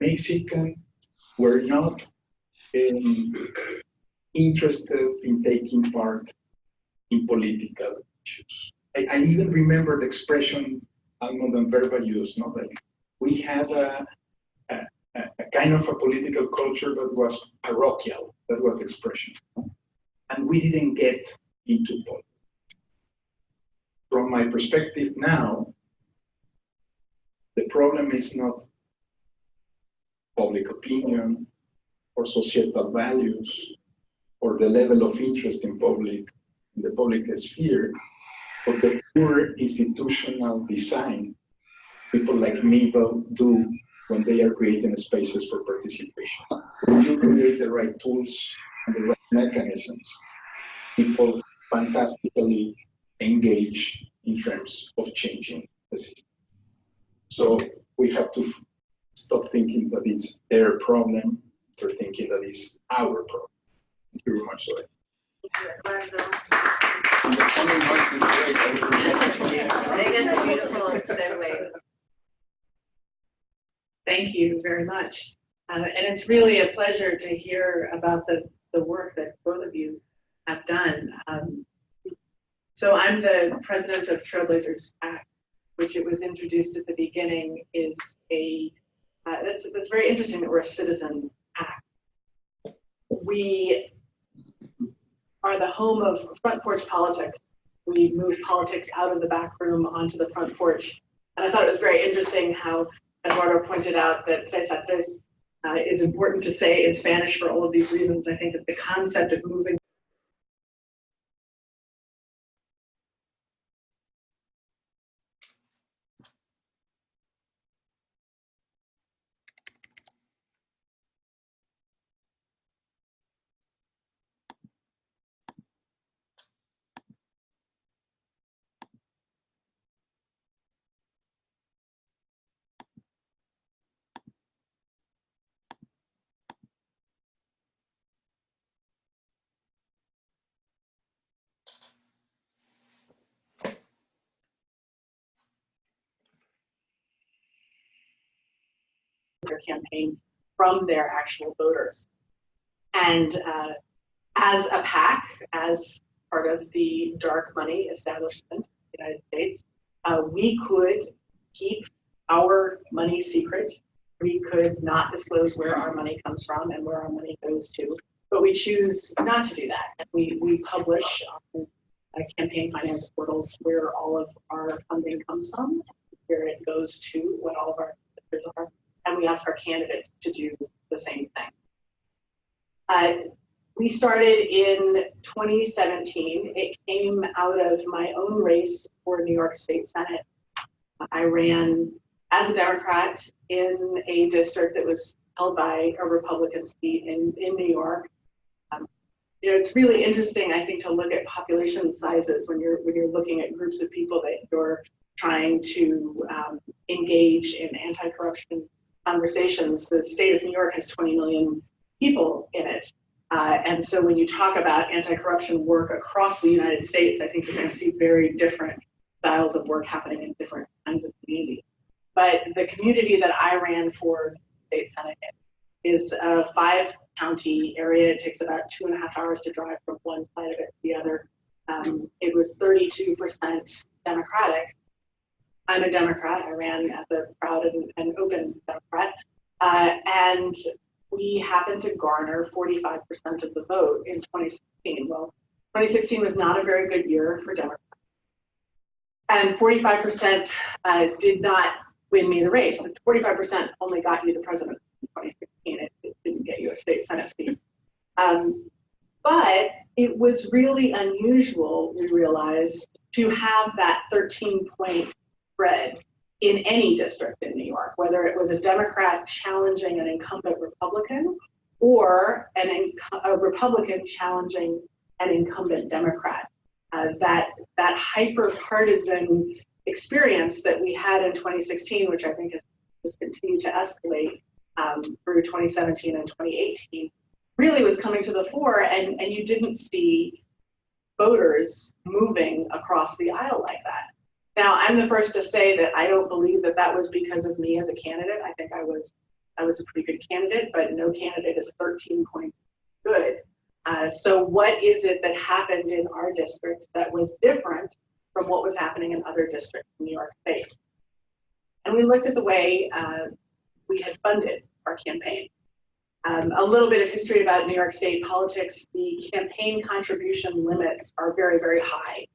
Mexicans were not interested in taking part in political issues. I even remember the expression almost verbal use, no? Like we had a kind of a political culture that was parochial, that was expression. No? And we didn't get into politics. From my perspective now, the problem is not public opinion or societal values or the level of interest in the public sphere, but the poor institutional design people like me do when they are creating spaces for participation. When you create the right tools and the right mechanisms, people fantastically engage in terms of changing the system. So we have to stop thinking that it's their problem, start thinking that it's our problem. Thank you very much, Zoe. And the funny noise is great. They get the beautiful segue. Thank you very much. And it's really a pleasure to hear about the work that both of you have done. So I'm the president of Trailblazers PAC, which it was introduced at the beginning is that's very interesting that we're a citizen PAC. We are the home of front porch politics. We moved politics out of the back room onto the front porch. And I thought it was very interesting how Eduardo pointed out that pitfalls is important to say in Spanish for all of these reasons. I think that the concept of moving their campaign from their actual voters. And as a PAC, as part of the dark money establishment in the United States, we could keep our money secret. We could not disclose where our money comes from and where our money goes to, but we choose not to do that. And we publish on campaign finance portals where all of our funding comes from, where it goes to, what all of our vendors are, and we ask our candidates to do the same thing. We started in 2017. It came out of my own race for New York State Senate. I ran as a Democrat in a district that was held by a Republican seat in New York. It's really interesting, I think, to look at population sizes when you're looking at groups of people that you're trying to engage in anti-corruption conversations. The state of New York has 20 million people in it. And so when you talk about anti-corruption work across the United States, I think you're going to see very different styles of work happening in different kinds of communities. But the community that I ran for state senate is a 5-county area. It takes about 2.5 hours to drive from one side of it to the other. It was 32% Democratic. I'm a Democrat. I ran as a proud and open Democrat. And we happened to garner 45% of the vote in 2016. Well, 2016 was not a very good year for Democrats. And 45% did not win me the race. 45% only got you the president in 2016. It didn't get you a state senate seat. But it was really unusual, we realized, to have that 13-point spread in any district in New York, whether it was a Democrat challenging an incumbent Republican or a Republican challenging an incumbent Democrat. That hyper-partisan experience that we had in 2016, which I think has just continued to escalate through 2017 and 2018, really was coming to the fore, and you didn't see voters moving across the aisle like that. Now, I'm the first to say that I don't believe that that was because of me as a candidate. I think I was I was a pretty good candidate, but no candidate is 13 points good. So what is it that happened in our district that was different from what was happening in other districts in New York State? And we looked at the way we had funded our campaign. A little bit of history about New York State politics. The campaign contribution limits are very, very high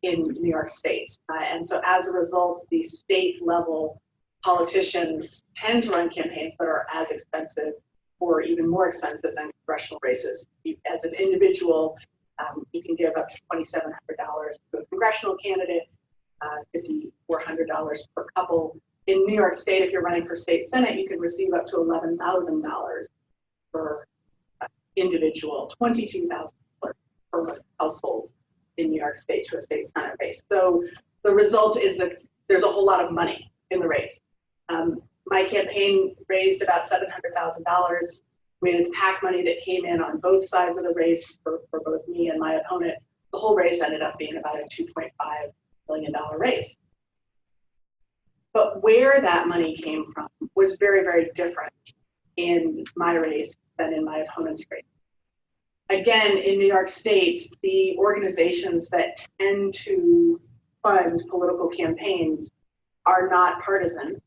in New York State. And so as a result, the state level politicians tend to run campaigns that are as expensive or even more expensive than congressional races. As an individual, you can give up to $2,700 to a congressional candidate, $5,400 per couple. In New York State, if you're running for state senate, you can receive up to $11,000 per individual, $22,000 per household in New York State to a state senate race. So the result is that there's a whole lot of money in the race. My campaign raised about $700,000 with PAC money that came in on both sides of the race for both me and my opponent. The whole race ended up being about a $2.5 million race. But where that money came from was very, very different in my race than in my opponent's race. Again, in New York State, the organizations that tend to fund political campaigns are not partisan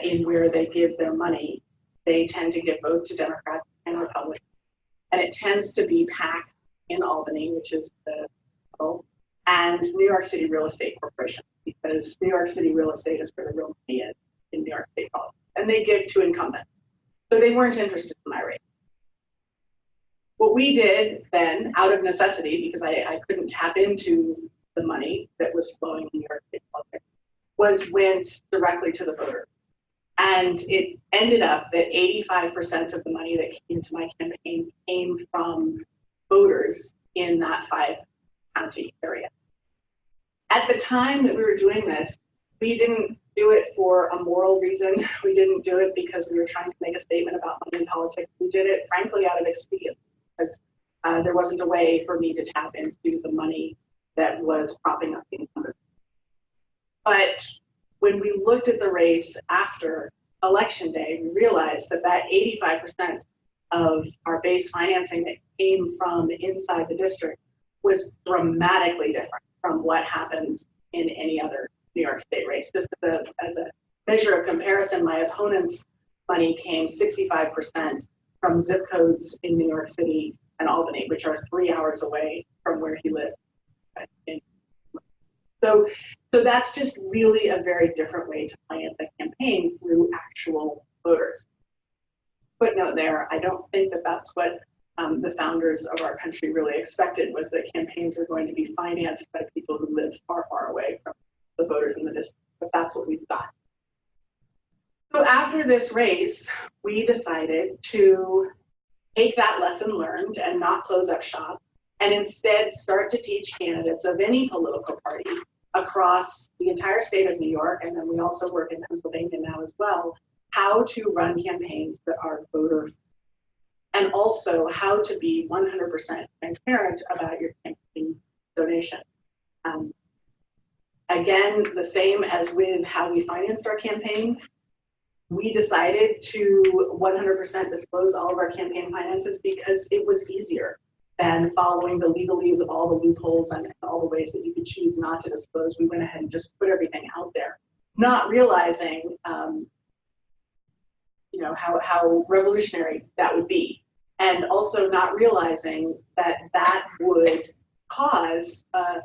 in where they give their money. They tend to give both to Democrats and Republicans. And it tends to be PAC in Albany, which is the capital, and New York City Real Estate Corporation, because New York City real estate is where the real money is in New York State politics. And they give to incumbents. So they weren't interested in my race. What we did then, out of necessity, because I couldn't tap into the money that was flowing in New York State politics, was went directly to the voter. And it ended up that 85% of the money that came to my campaign came from voters in that 5-county area. At the time that we were doing this, we didn't do it for a moral reason. We didn't do it because we were trying to make a statement about money in politics. We did it, frankly, out of expedience, because there wasn't a way for me to tap into the money that was propping up the incumbent. But when we looked at the race after Election Day, we realized that that 85% of our base financing that came from inside the district was dramatically different from what happens in any other New York State race. Just as a measure of comparison, my opponent's money came 65% from zip codes in New York City and Albany, which are 3 hours away from where he lived. So that's just really a very different way to finance a campaign through actual voters. Footnote there, I don't think that that's what the founders of our country really expected, was that campaigns were going to be financed by people who lived far, far away from the voters in the district, but that's what we've got. So after this race, we decided to take that lesson learned and not close up shop, and instead start to teach candidates of any political party across the entire state of New York, and then we also work in Pennsylvania now as well, how to run campaigns that are voter, and also how to be 100% transparent about your campaign donation. Again, the same as with how we financed our campaign, we decided to 100% disclose all of our campaign finances because it was easier than following the legalese of all the loopholes and all the ways that you could choose not to disclose. We went ahead and just put everything out there, not realizing how revolutionary that would be, and also not realizing that that would cause an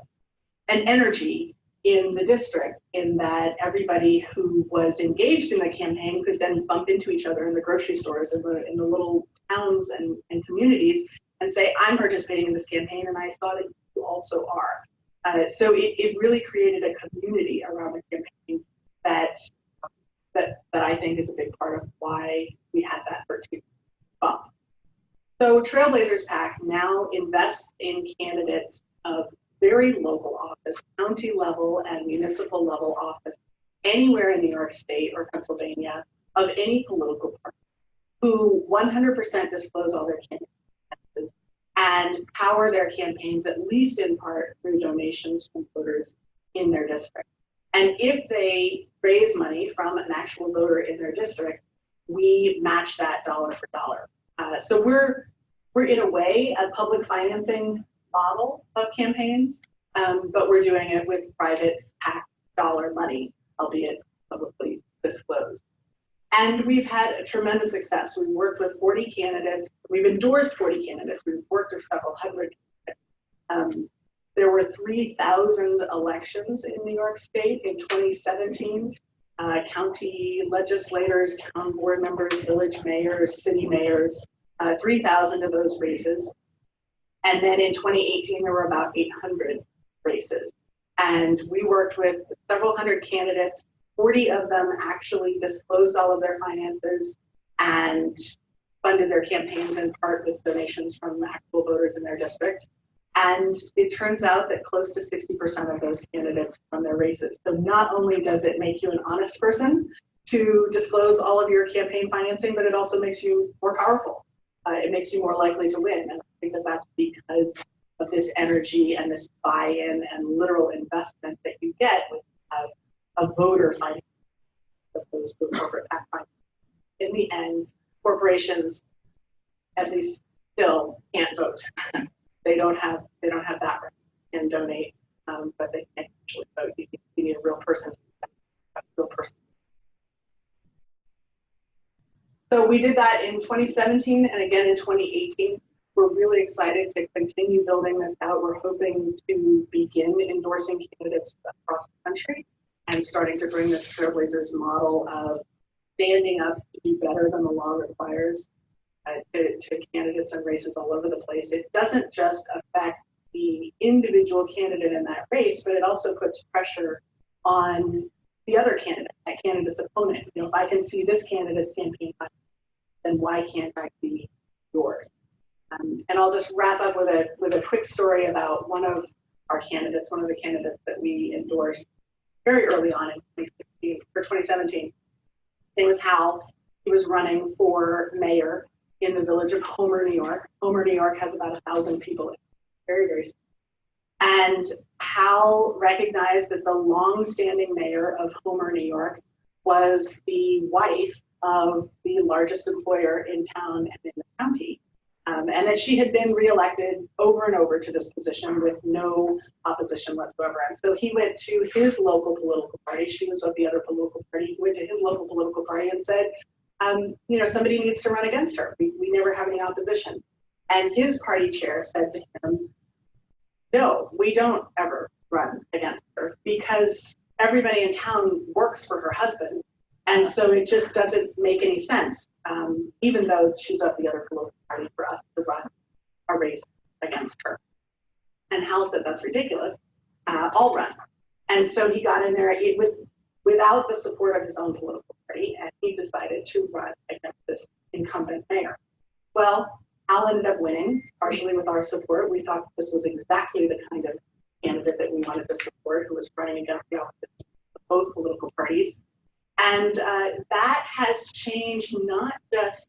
energy in the district, in that everybody who was engaged in the campaign could then bump into each other in the grocery stores, in the little towns and communities, and say, I'm participating in this campaign, and I saw that you also are. So it really created a community around the campaign that I think is a big part of why we had that virtue bump. So Trailblazers PAC now invests in candidates of very local office, county level and municipal level office, anywhere in New York State or Pennsylvania, of any political party, who 100% disclose all their campaigns and power their campaigns, at least in part, through donations from voters in their district. And if they raise money from an actual voter in their district, we match that dollar for dollar. So we're in a way a public financing model of campaigns, but we're doing it with private PAC dollar money, albeit publicly disclosed. And we've had a tremendous success. We've worked with 40 candidates. We've endorsed 40 candidates. We've worked with several hundred candidates. There were 3,000 elections in New York State in 2017. County legislators, town board members, village mayors, city mayors, 3,000 of those races. And then in 2018, there were about 800 races. And we worked with several hundred candidates. 40 of them actually disclosed all of their finances and funded their campaigns in part with donations from actual voters in their district. And it turns out that close to 60% of those candidates won their races. So not only does it make you an honest person to disclose all of your campaign financing, but it also makes you more powerful. It makes you more likely to win. And I think that that's because of this energy and this buy-in and literal investment that you get with a voter financing as opposed to a corporate PAC financing. In the end, corporations, at least still, can't vote. They don't have that right. Can donate, but they can't actually vote. You need a real person. So we did that in 2017 and again in 2018. We're really excited to continue building this out. We're hoping to begin endorsing candidates across the country and starting to bring this Trailblazers model of standing up to do better than the law requires to candidates and races all over the place. It doesn't just affect the individual candidate in that race, but it also puts pressure on the other candidate, that candidate's opponent. You know, if I can see this candidate's campaign, then why can't I see yours? And I'll just wrap up with a quick story about one of our candidates, one of the candidates that we endorsed very early on in 2017. It was Hal. He was running for mayor in the village of Homer, New York. Homer, New York has about 1,000 people. Very, very small. And Hal recognized that the long-standing mayor of Homer, New York was the wife of the largest employer in town and in the county. And that she had been reelected over and over to this position with no opposition whatsoever. And so he went to his local political party. She was of the other political party. He went to his local political party and said, you know, somebody needs to run against her. We never have any opposition. And his party chair said to him, no, we don't ever run against her because everybody in town works for her husband. And so it just doesn't make any sense, even though she's of the other political party, for us to run a race against her. And Hal said, that's ridiculous. I'll run. And so he got in there without the support of his own political party, and he decided to run against this incumbent mayor. Well, Hal ended up winning, partially with our support. We thought this was exactly the kind of candidate that we wanted to support, who was running against the opposition of both political parties. And that has changed not just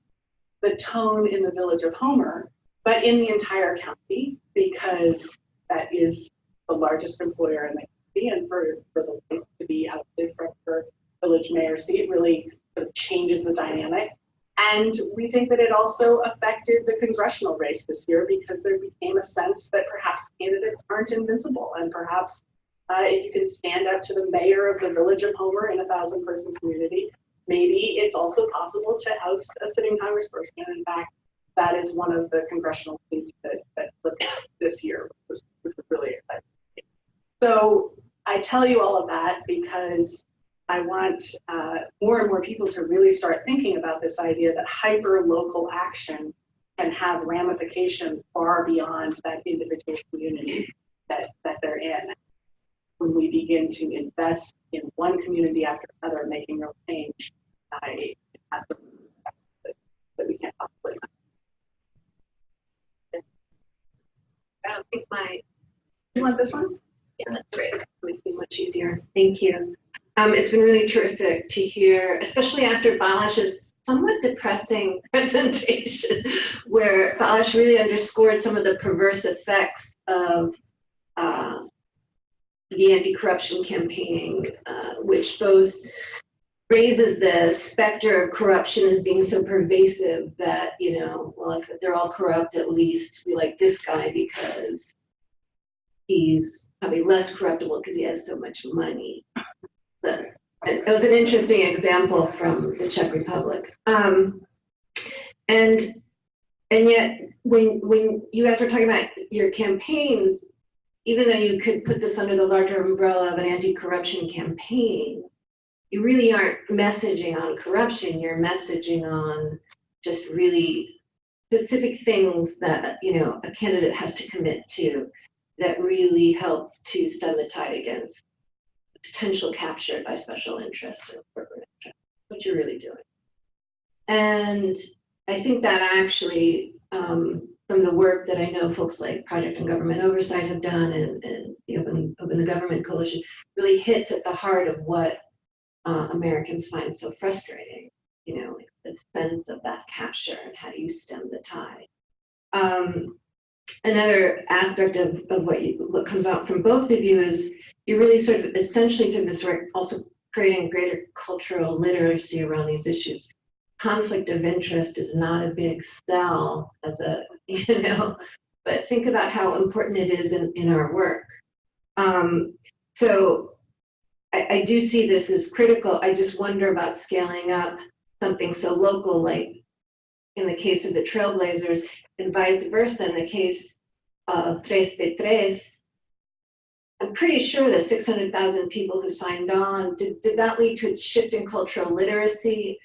the tone in the village of Homer, but in the entire county, because that is the largest employer in the county, and for the wife to be ousted from her village mayor seat really sort of changes the dynamic. And we think that it also affected the congressional race this year because there became a sense that perhaps candidates aren't invincible, and perhaps if you can stand up to the mayor of the village of Homer in a 1,000-person community, maybe it's also possible to oust a sitting congressperson. And in fact, that is one of the congressional seats that flipped this year, which was really exciting. So I tell you all of that because I want more and more people to really start thinking about this idea that hyper-local action can have ramifications far beyond that individual community that they're in. When we begin to invest in one community after another, making real change, it has to that we can't possibly. I don't think You want this one? yeah, that's great. It would be much easier. Thank you. It's been really terrific to hear, especially after Balazs's somewhat depressing presentation, where Balazs really underscored some of the perverse effects of the anti-corruption campaigning, which both raises the specter of corruption as being so pervasive that, you know, well, if they're all corrupt, at least we like this guy because he's probably less corruptible because he has so much money. So it was an interesting example from the Czech Republic. And yet, when you guys were talking about your campaigns, even though you could put this under the larger umbrella of an anti-corruption campaign, you really aren't messaging on corruption. You're messaging on just really specific things that, you know, a candidate has to commit to that really help to stem the tide against potential capture by special interests and corporate interests. What you're really doing. And I think that actually, from the work that I know folks like Project on Government Oversight have done and the Open the Government Coalition really hits at the heart of what Americans find so frustrating, you know, the sense of that capture and how do you stem the tide. Another aspect of what comes out from both of you is you really sort of essentially through this work also creating greater cultural literacy around these issues. Conflict of interest is not a big sell as a, you know, but think about how important it is in our work. So I do see this as critical. I just wonder about scaling up something so local, like in the case of the Trailblazers, and vice versa in the case of Tres de Tres. I'm pretty sure the 600,000 people who signed on, did that lead to a shift in cultural literacy?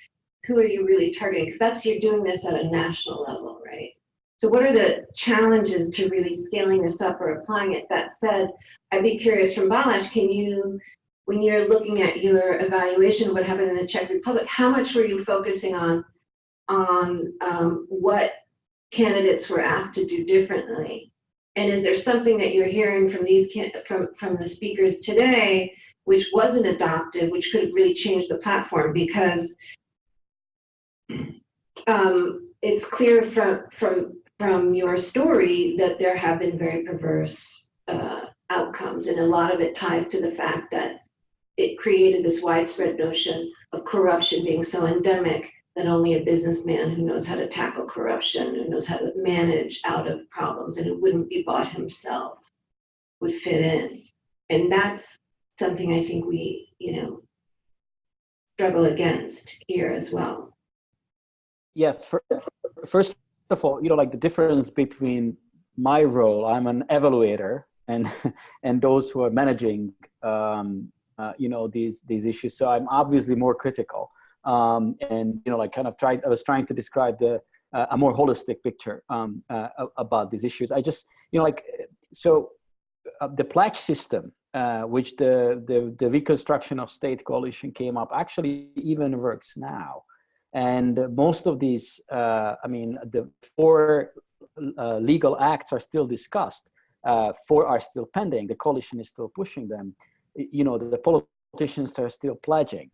Who are you really targeting? Because that's, you're doing this at a national level, right? So what are the challenges to really scaling this up or applying it? That said, I'd be curious from Balazs, can you, when you're looking at your evaluation of what happened in the Czech Republic, how much were you focusing on what candidates were asked to do differently? And is there something that you're hearing from these from the speakers today, which wasn't adopted, which could have really changed the platform? Because it's clear from your story that there have been very perverse outcomes, and a lot of it ties to the fact that it created this widespread notion of corruption being so endemic that only a businessman who knows how to tackle corruption, who knows how to manage out of problems, and who wouldn't be bought himself would fit in. And that's something I think we, you know, struggle against here as well. Yes, first of all, you know, like the difference between my role, I'm an evaluator, and those who are managing, you know, these issues. So I'm obviously more critical. And, you know, like I was trying to describe a more holistic picture about these issues. I just, you know, like, so the pledge system, which the Reconstruction of State Coalition came up, actually even works now. And most of these, I mean, the 4 legal acts are still discussed. 4 are still pending. The coalition is still pushing them. You know, the politicians are still pledging.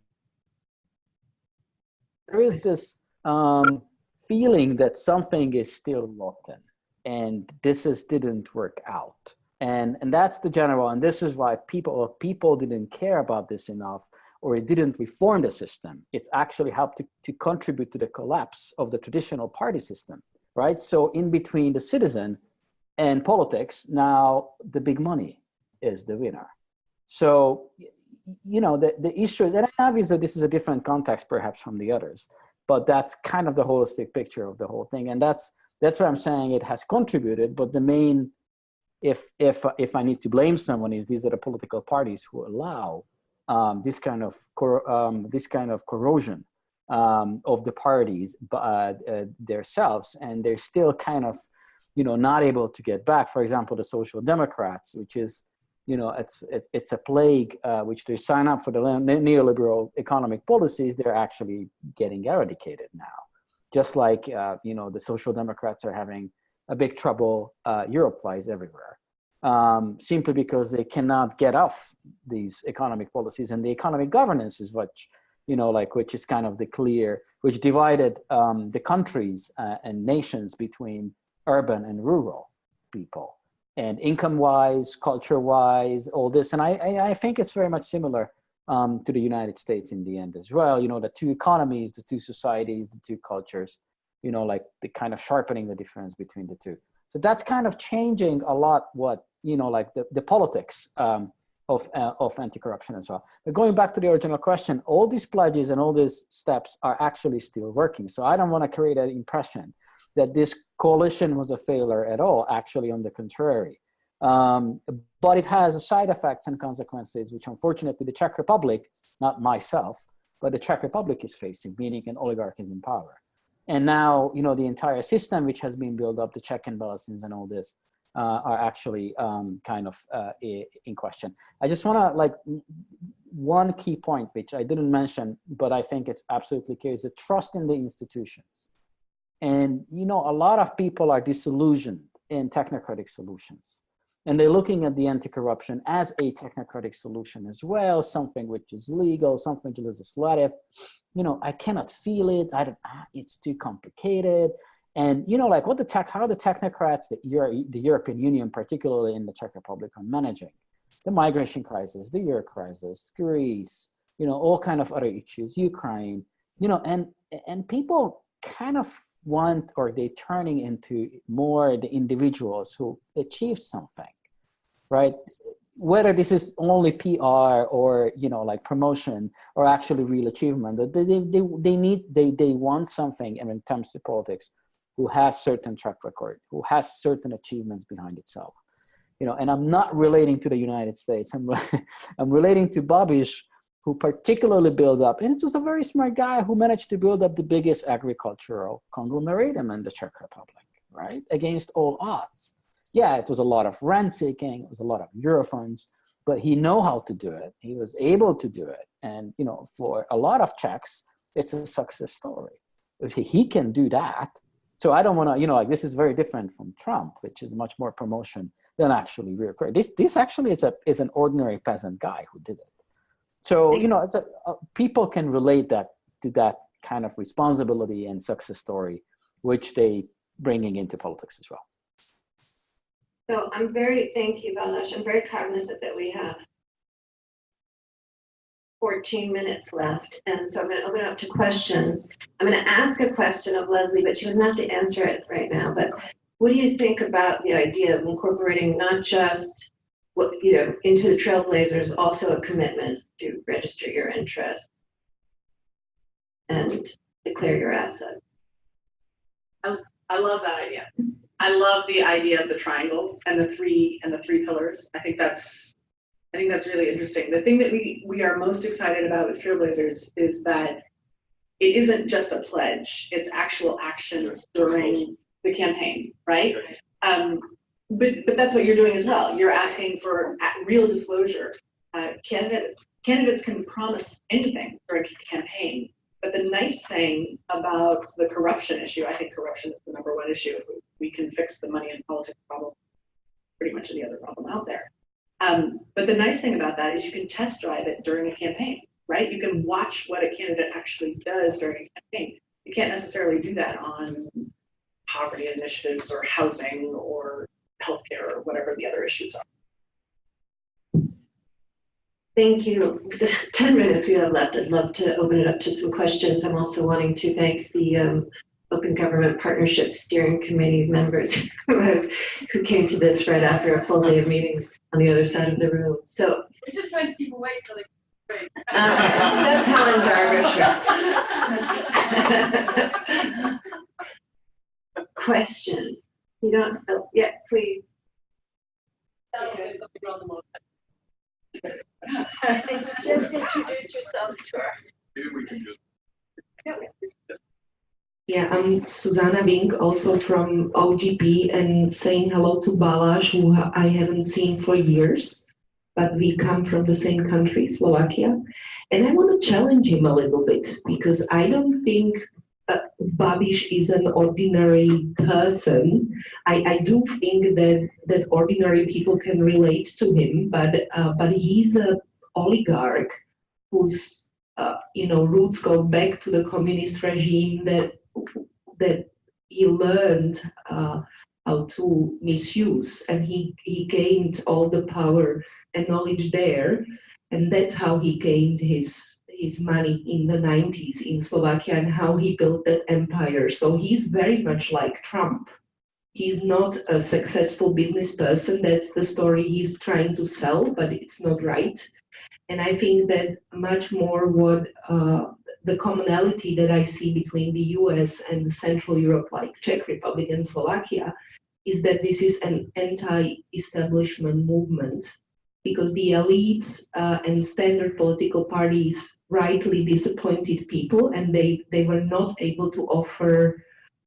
There is this feeling that something is still rotten, and this didn't work out. And that's the general, and this is why people didn't care about this enough, or it didn't reform the system. It's actually helped to contribute to the collapse of the traditional party system, right? So in between the citizen and politics, now the big money is the winner. So, you know, the issue is, and obviously this is a different context perhaps from the others, but that's kind of the holistic picture of the whole thing. And that's why I'm saying it has contributed, but the main, if I need to blame someone, is these are the political parties who allow this kind of corrosion of the parties themselves, and they're still kind of, you know, not able to get back. For example, the Social Democrats, which is, you know, it's a plague, which they sign up for the neoliberal economic policies, they're actually getting eradicated now. Just like, you know, the Social Democrats are having a big trouble Europe-wise everywhere. Simply because they cannot get off these economic policies, and the economic governance is what, you know, like, which is kind of the clear, which divided the countries and nations between urban and rural people, and income-wise, culture-wise, all this. And I think it's very much similar to the United States in the end as well. You know, the two economies, the two societies, the two cultures, you know, like the kind of sharpening the difference between the two. So that's kind of changing a lot what, you know, like the politics of anti-corruption as well. But going back to the original question, all these pledges and all these steps are actually still working. So I don't want to create an impression that this coalition was a failure at all, actually on the contrary. But it has side effects and consequences, which unfortunately the Czech Republic, not myself, but the Czech Republic is facing, meaning an oligarch is in power. And now, you know, the entire system which has been built up, the check and balances and all this, are actually kind of in question. I just want to, like, one key point, which I didn't mention, but I think it's absolutely clear, is the trust in the institutions. And, you know, a lot of people are disillusioned in technocratic solutions. And they're looking at the anti-corruption as a technocratic solution as well, something which is legal, something which is legislative. You know, I cannot feel it. It's too complicated. And, you know, like how the technocrats, the European Union, particularly in the Czech Republic, are managing the migration crisis, the euro crisis, Greece, you know, all kind of other issues, Ukraine, you know, and people kind of want, or they're turning into more the individuals who achieved something, right? Whether this is only PR or, you know, like promotion or actually real achievement, they want something, and in terms of politics, who have certain track record, who has certain achievements behind itself, you know. And I'm not relating to the United States. I'm relating to Babiš, who particularly built up, and it was a very smart guy who managed to build up the biggest agricultural conglomeratum in the Czech Republic, right? Against all odds. Yeah, it was a lot of rent seeking, it was a lot of Eurofunds, but he knew how to do it. He was able to do it. And, you know, for a lot of Czechs, it's a success story. If he can do that. So I don't want to, you know, like, this is very different from Trump, which is much more promotion than actually real career. This actually is an ordinary peasant guy who did it. So, you know, people can relate that to that kind of responsibility and success story, which they bringing into politics as well. So thank you, Balazs. I'm very cognizant that we have 14 minutes left. And so I'm going to open it up to questions. I'm going to ask a question of Leslie, but she doesn't have to answer it right now. But what do you think about the idea of incorporating not just what, you know, into the Trailblazers, also a commitment to register your interest and declare your assets? I love that idea. I love the idea of the triangle and the three pillars. I think that's really interesting. The thing that we are most excited about with Trailblazers is that it isn't just a pledge; it's actual action during the campaign, right? But that's what you're doing as well. You're asking for real disclosure. Candidates can promise anything during a campaign. But the nice thing about the corruption issue, I think corruption is the #1 issue. If we can fix the money and politics problem, pretty much any other problem out there. But the nice thing about that is you can test drive it during a campaign, right? You can watch what a candidate actually does during a campaign. You can't necessarily do that on poverty initiatives or housing or healthcare or whatever the other issues are. Thank you. The 10 minutes we have left, I'd love to open it up to some questions. I'm also wanting to thank the Open Government Partnership Steering Committee members who came to this right after a full day of meetings on the other side of the room. So We're just trying to keep awake till they break. that's Helen Darvish. Question. You don't, oh, yeah, please. Just introduce yourselves to her. Maybe we can just. Yeah, I'm Susanna Vink, also from OGP, and saying hello to Balazs, who I haven't seen for years, but we come from the same country, Slovakia. And I want to challenge him a little bit, because I don't think Babiš is an ordinary person. I do think that ordinary people can relate to him, but he's an oligarch whose roots go back to the communist regime that he learned how to misuse, and he gained all the power and knowledge there. And that's how he gained his money in the 90s in Slovakia and how he built that empire. So he's very much like Trump. He's not a successful business person. That's the story he's trying to sell, but it's not right. And I think that much more what the commonality that I see between the US and the Central Europe, like Czech Republic and Slovakia, is that this is an anti-establishment movement, because the elites and standard political parties rightly disappointed people, and they were not able to offer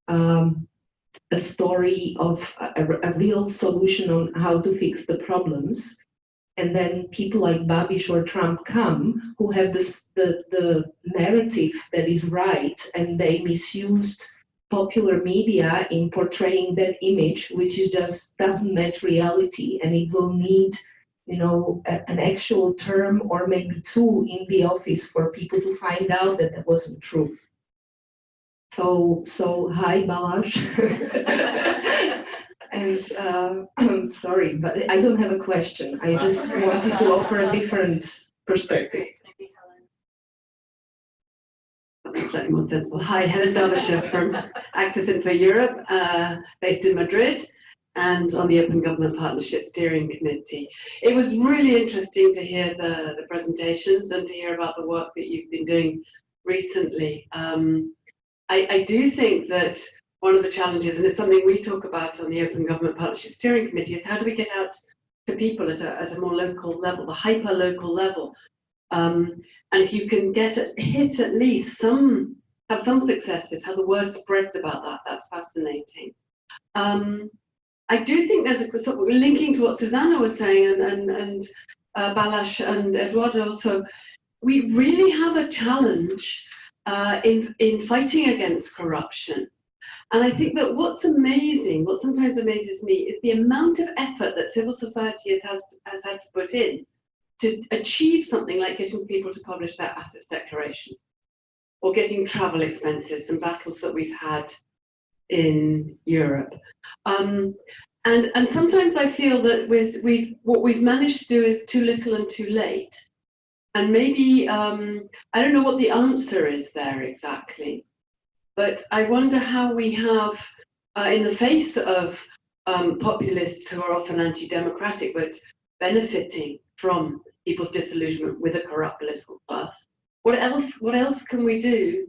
a story of a real solution on how to fix the problems. And then people like Babiš or Trump come, who have the narrative that is right, and they misused popular media in portraying that image, which is just doesn't match reality, and it will need, an actual term or maybe two in the office for people to find out that that wasn't true. So hi, Balazs. And I'm sorry, but I don't have a question. I just wanted to offer a different perspective. Slightly more sensible. Hi, Helen Derbyshire from Access Info Europe, based in Madrid, and on the Open Government Partnership Steering Committee. It was really interesting to hear the presentations and to hear about the work that you've been doing recently. I do think that one of the challenges, and it's something we talk about on the Open Government Partnership Steering Committee, is how do we get out to people at a more local level, the hyper-local level. And if you can hit at least have some successes, how the word spreads about that, that's fascinating. I do think there's a sort of linking to what Susanna was saying, and Balazs and Eduardo also, we really have a challenge in fighting against corruption. And I think that what's amazing, what sometimes amazes me, is the amount of effort that civil society has had to put in to achieve something like getting people to publish their assets declarations, or getting travel expenses and battles that we've had in Europe. And sometimes I feel that what we've managed to do is too little and too late. And maybe, I don't know what the answer is there exactly, but I wonder how we have, in the face of populists who are often anti-democratic, but benefiting from people's disillusionment with a corrupt political class, what else can we do?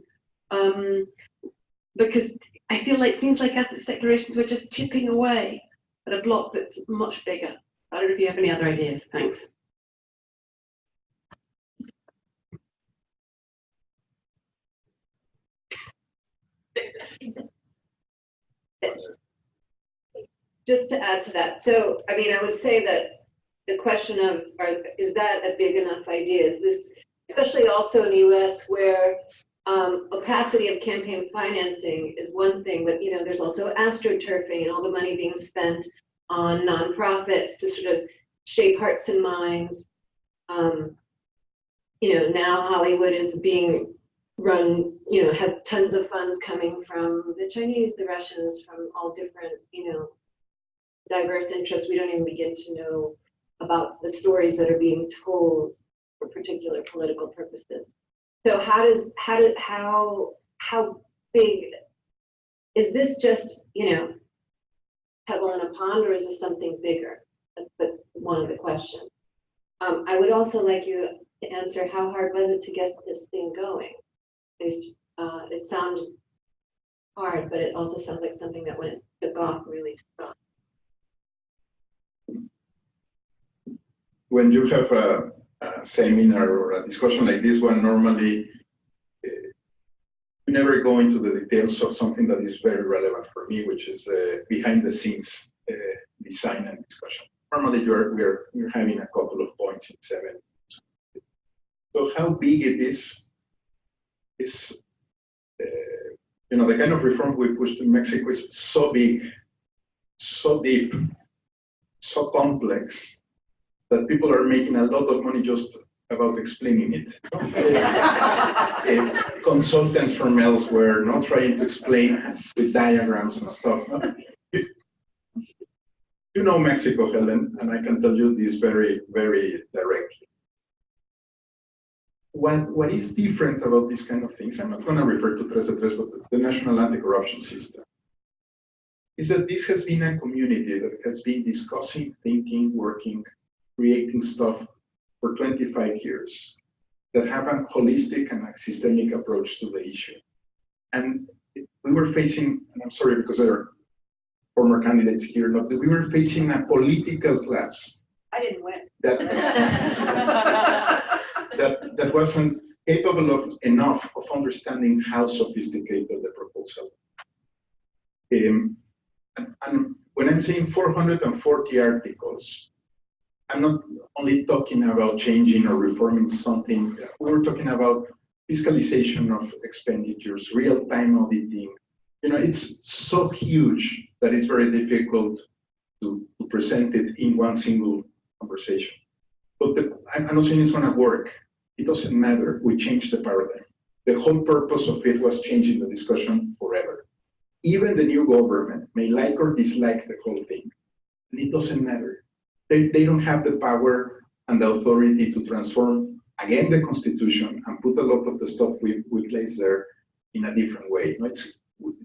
Because I feel like things like assets declarations were just chipping away at a block that's much bigger. I don't know if you have any other ideas. Thanks. Just to add to that, so I mean, I would say that the question of is that a big enough idea? Is this, especially also in the U.S., where opacity of campaign financing is one thing, but there's also astroturfing and all the money being spent on nonprofits to sort of shape hearts and minds. Now Hollywood is being run, have tons of funds coming from the Chinese, the Russians, from all different, diverse interests. We don't even begin to know about the stories that are being told for particular political purposes. So how big is this? Just pebble in a pond, or is this something bigger? That's one of the questions. I would also like you to answer, how hard was it to get this thing going? It sounds hard, but it also sounds like something that went took off really took off. When you have a seminar or a discussion like this one, normally you never go into the details of something that is very relevant for me, which is behind the scenes design and discussion. Normally we're having a couple of points in 7. So how big it is the kind of reform we pushed in Mexico is so big, so deep, so complex, that people are making a lot of money just about explaining it. Consultants from elsewhere, not trying to explain with diagrams and stuff. You know Mexico, Helen, and I can tell you this very, very directly. what is different about these kind of things, I'm not going to refer to 3 but the National Anti-Corruption System, is that this has been a community that has been discussing, thinking, working, creating stuff for 25 years that have a holistic and a systemic approach to the issue. And we were facing, and I'm sorry because there are former candidates here, but we were facing a political class. I didn't win. That wasn't capable of enough of understanding how sophisticated the proposal. And when I'm saying 440 articles, I'm not only talking about changing or reforming something. We were talking about fiscalization of expenditures, real-time auditing. It's so huge that it's very difficult to present it in one single conversation. But I'm not saying it's going to work. It doesn't matter. We changed the paradigm. The whole purpose of it was changing the discussion forever. Even the new government may like or dislike the whole thing. And it doesn't matter. They don't have the power and the authority to transform, again, the Constitution and put a lot of the stuff we place there in a different way.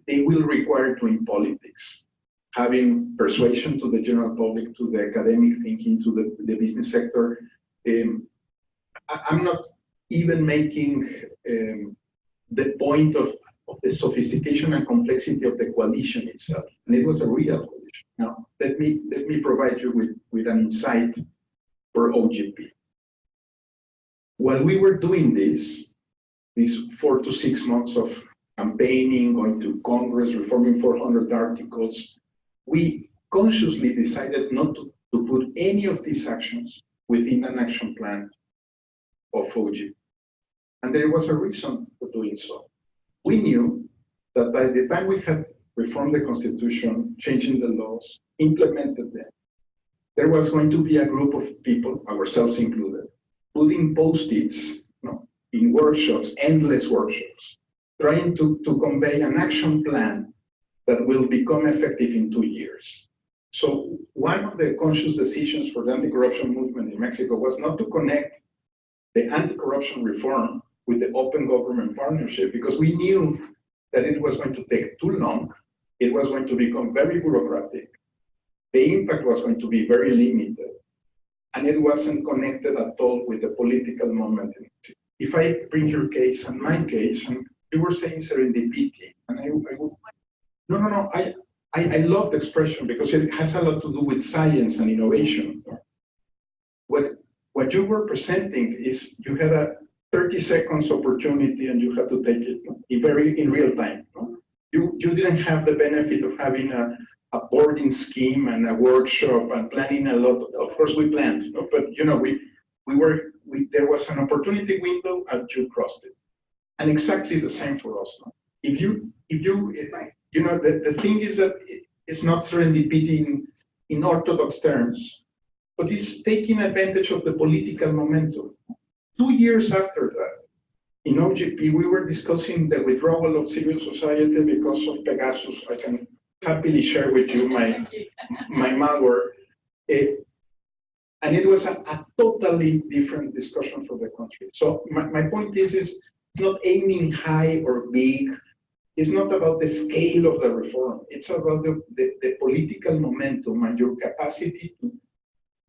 They will require doing politics, having persuasion to the general public, to the academic thinking, to the business sector. I'm not even making the point of the sophistication and complexity of the coalition itself. And it was a real coalition. Now, let me provide you with an insight for OGP. While we were doing these 4 to 6 months of campaigning, going to Congress, reforming 400 articles, we consciously decided not to put any of these actions within an action plan of OGP. And there was a reason for doing so. We knew that by the time we had reformed the Constitution, changing the laws, implemented them, there was going to be a group of people, ourselves included, putting post-its in workshops, endless workshops, trying to convey an action plan that will become effective in 2 years. So one of the conscious decisions for the anti-corruption movement in Mexico was not to connect the anti-corruption reform with the open government partnership, because we knew that it was going to take too long, it was going to become very bureaucratic, the impact was going to be very limited, and it wasn't connected at all with the political moment. If I bring your case and my case, and you were saying serendipity, and I would, I love the expression because it has a lot to do with science and innovation. What you were presenting is you had a 30 seconds opportunity and you had to take it in real time. You didn't have the benefit of having a boarding scheme and a workshop and planning a lot. Of course, we planned, but there was an opportunity window and you crossed it. And exactly the same for us. The thing is that it's not serendipity in orthodox terms, but it's taking advantage of the political momentum. 2 years after that, in OGP, we were discussing the withdrawal of civil society because of Pegasus. I can happily share with you my malware. And it was a totally different discussion for the country. So my point is it's not aiming high or big. It's not about the scale of the reform. It's about the political momentum and your capacity to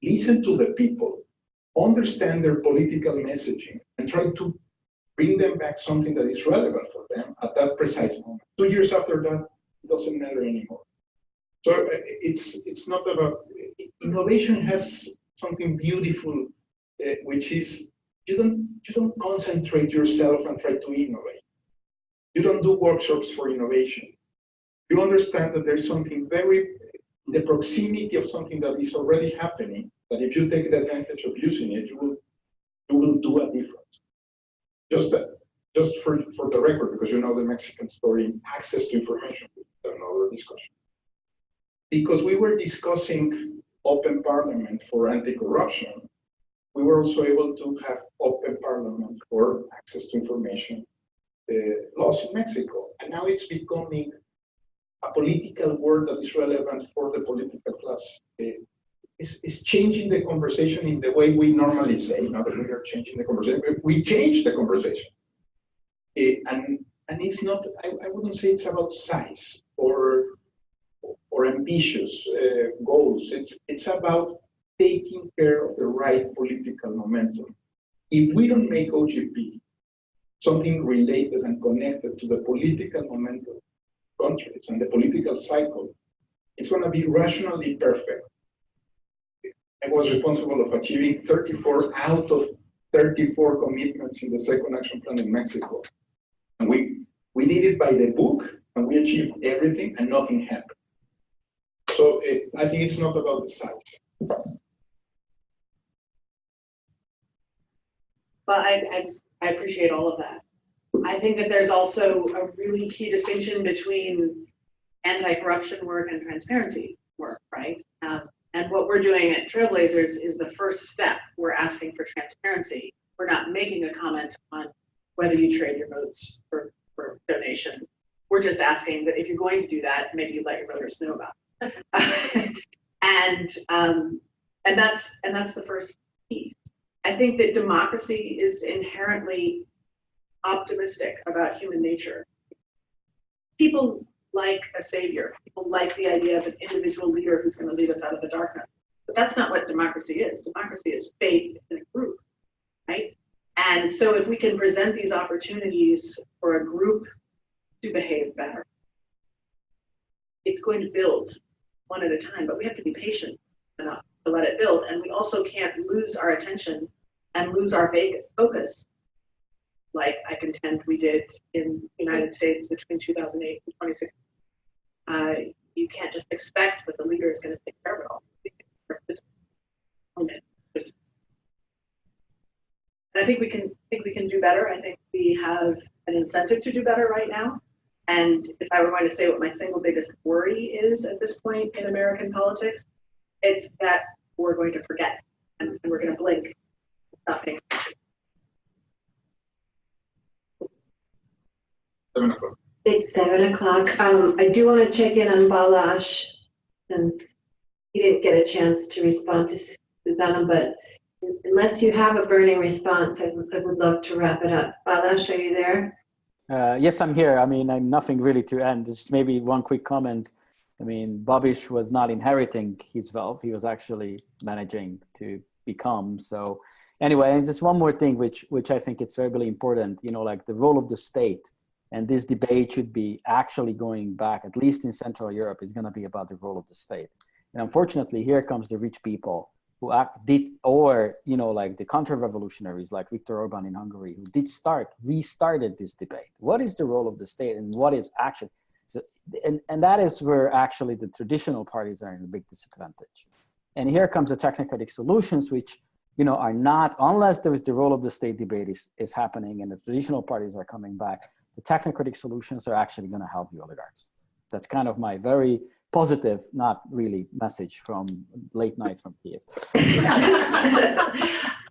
listen to the people, understand their political messaging, and try to bring them back something that is relevant for them at that precise moment. 2 years after that, it doesn't matter anymore. So it's not about, innovation has something beautiful, which is you don't concentrate yourself and try to innovate. You don't do workshops for innovation. You understand that there's something the proximity of something that is already happening, that if you take the advantage of using it, you will do a difference. Just for the record, because you know the Mexican story, access to information is another discussion. Because we were discussing open parliament for anti-corruption, we were also able to have open parliament for access to information laws in Mexico. And now it's becoming a political word that is relevant for the political class is changing the conversation in the way we normally say, not that we are changing the conversation, but we change the conversation. And it's not, I wouldn't say it's about size or ambitious goals. It's about taking care of the right political momentum. If we don't make OGP something related and connected to the political momentum of countries and the political cycle, it's going to be rationally perfect. I was responsible of achieving 34 out of 34 commitments in the second action plan in Mexico. And we did it by the book, and we achieved everything, and nothing happened. So I think it's not about the size. Well, I appreciate all of that. I think that there's also a really key distinction between anti-corruption work and transparency work, right? And what we're doing at Trailblazers is the first step. We're asking for transparency. We're not making a comment on whether you trade your votes for donation. We're just asking that if you're going to do that, maybe you let your voters know about it. and that's the first piece. I think that democracy is inherently optimistic about human nature. People like a savior. People like the idea of an individual leader who's going to lead us out of the darkness. But that's not what democracy is. Democracy is faith in a group, right? And so if we can present these opportunities for a group to behave better, it's going to build one at a time, but we have to be patient enough to let it build. And we also can't lose our attention and lose our focus, like I contend we did in the United States between 2008 and 2016. You can't just expect that the leader is going to take care of it all. And I think we can do better. I think we have an incentive to do better right now. And if I were going to say what my single biggest worry is at this point in American politics, it's that we're going to forget and we're going to blink. Stop paying attention. 7 o'clock. It's 7 o'clock. I do want to check in on Balazs since he didn't get a chance to respond to Susanna, but unless you have a burning response, I would love to wrap it up. Balazs, are you there? Yes, I'm here. I mean, I'm nothing really to end. Just maybe one quick comment. I mean, Babiš was not inheriting his wealth. He was actually managing to become. So anyway, and just one more thing, which I think it's very important, you know, like the role of the state. And this debate should be actually going back, at least in Central Europe, is going to be about the role of the state. And unfortunately, here comes the rich people who or, you know, like the counter-revolutionaries like Viktor Orban in Hungary, who restarted this debate. What is the role of the state and what is action? And that is where actually the traditional parties are in a big disadvantage. And here comes the technocratic solutions, which, you know, are not, unless there is the role of the state debate is happening and the traditional parties are coming back, the technocratic solutions are actually going to help the oligarchs. That's kind of my very positive, not really message from late night from Kiev.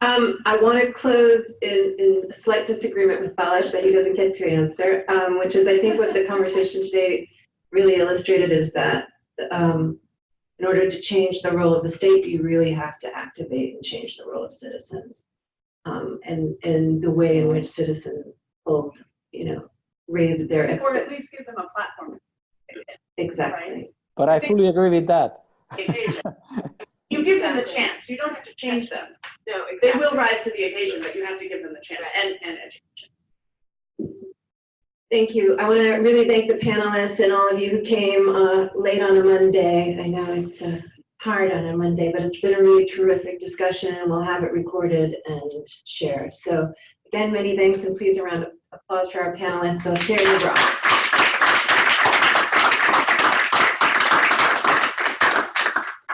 I want to close in a slight disagreement with Balazs that he doesn't get to answer, which is I think what the conversation today really illustrated is that in order to change the role of the state, you really have to activate and change the role of citizens and the way in which citizens will, you know, raise their Or at least give them a platform. Exactly. Right? But I fully agree with that. Occasion. You give them the chance. You don't have to change them. No, exactly. They will rise to the occasion, but you have to give them the chance and education. Thank you. I want to really thank the panelists and all of you who came late on a Monday. I know it's hard on a Monday, but it's been a really terrific discussion and we'll have it recorded and shared. So again, many thanks and please a round of applause for our panelists both here and abroad.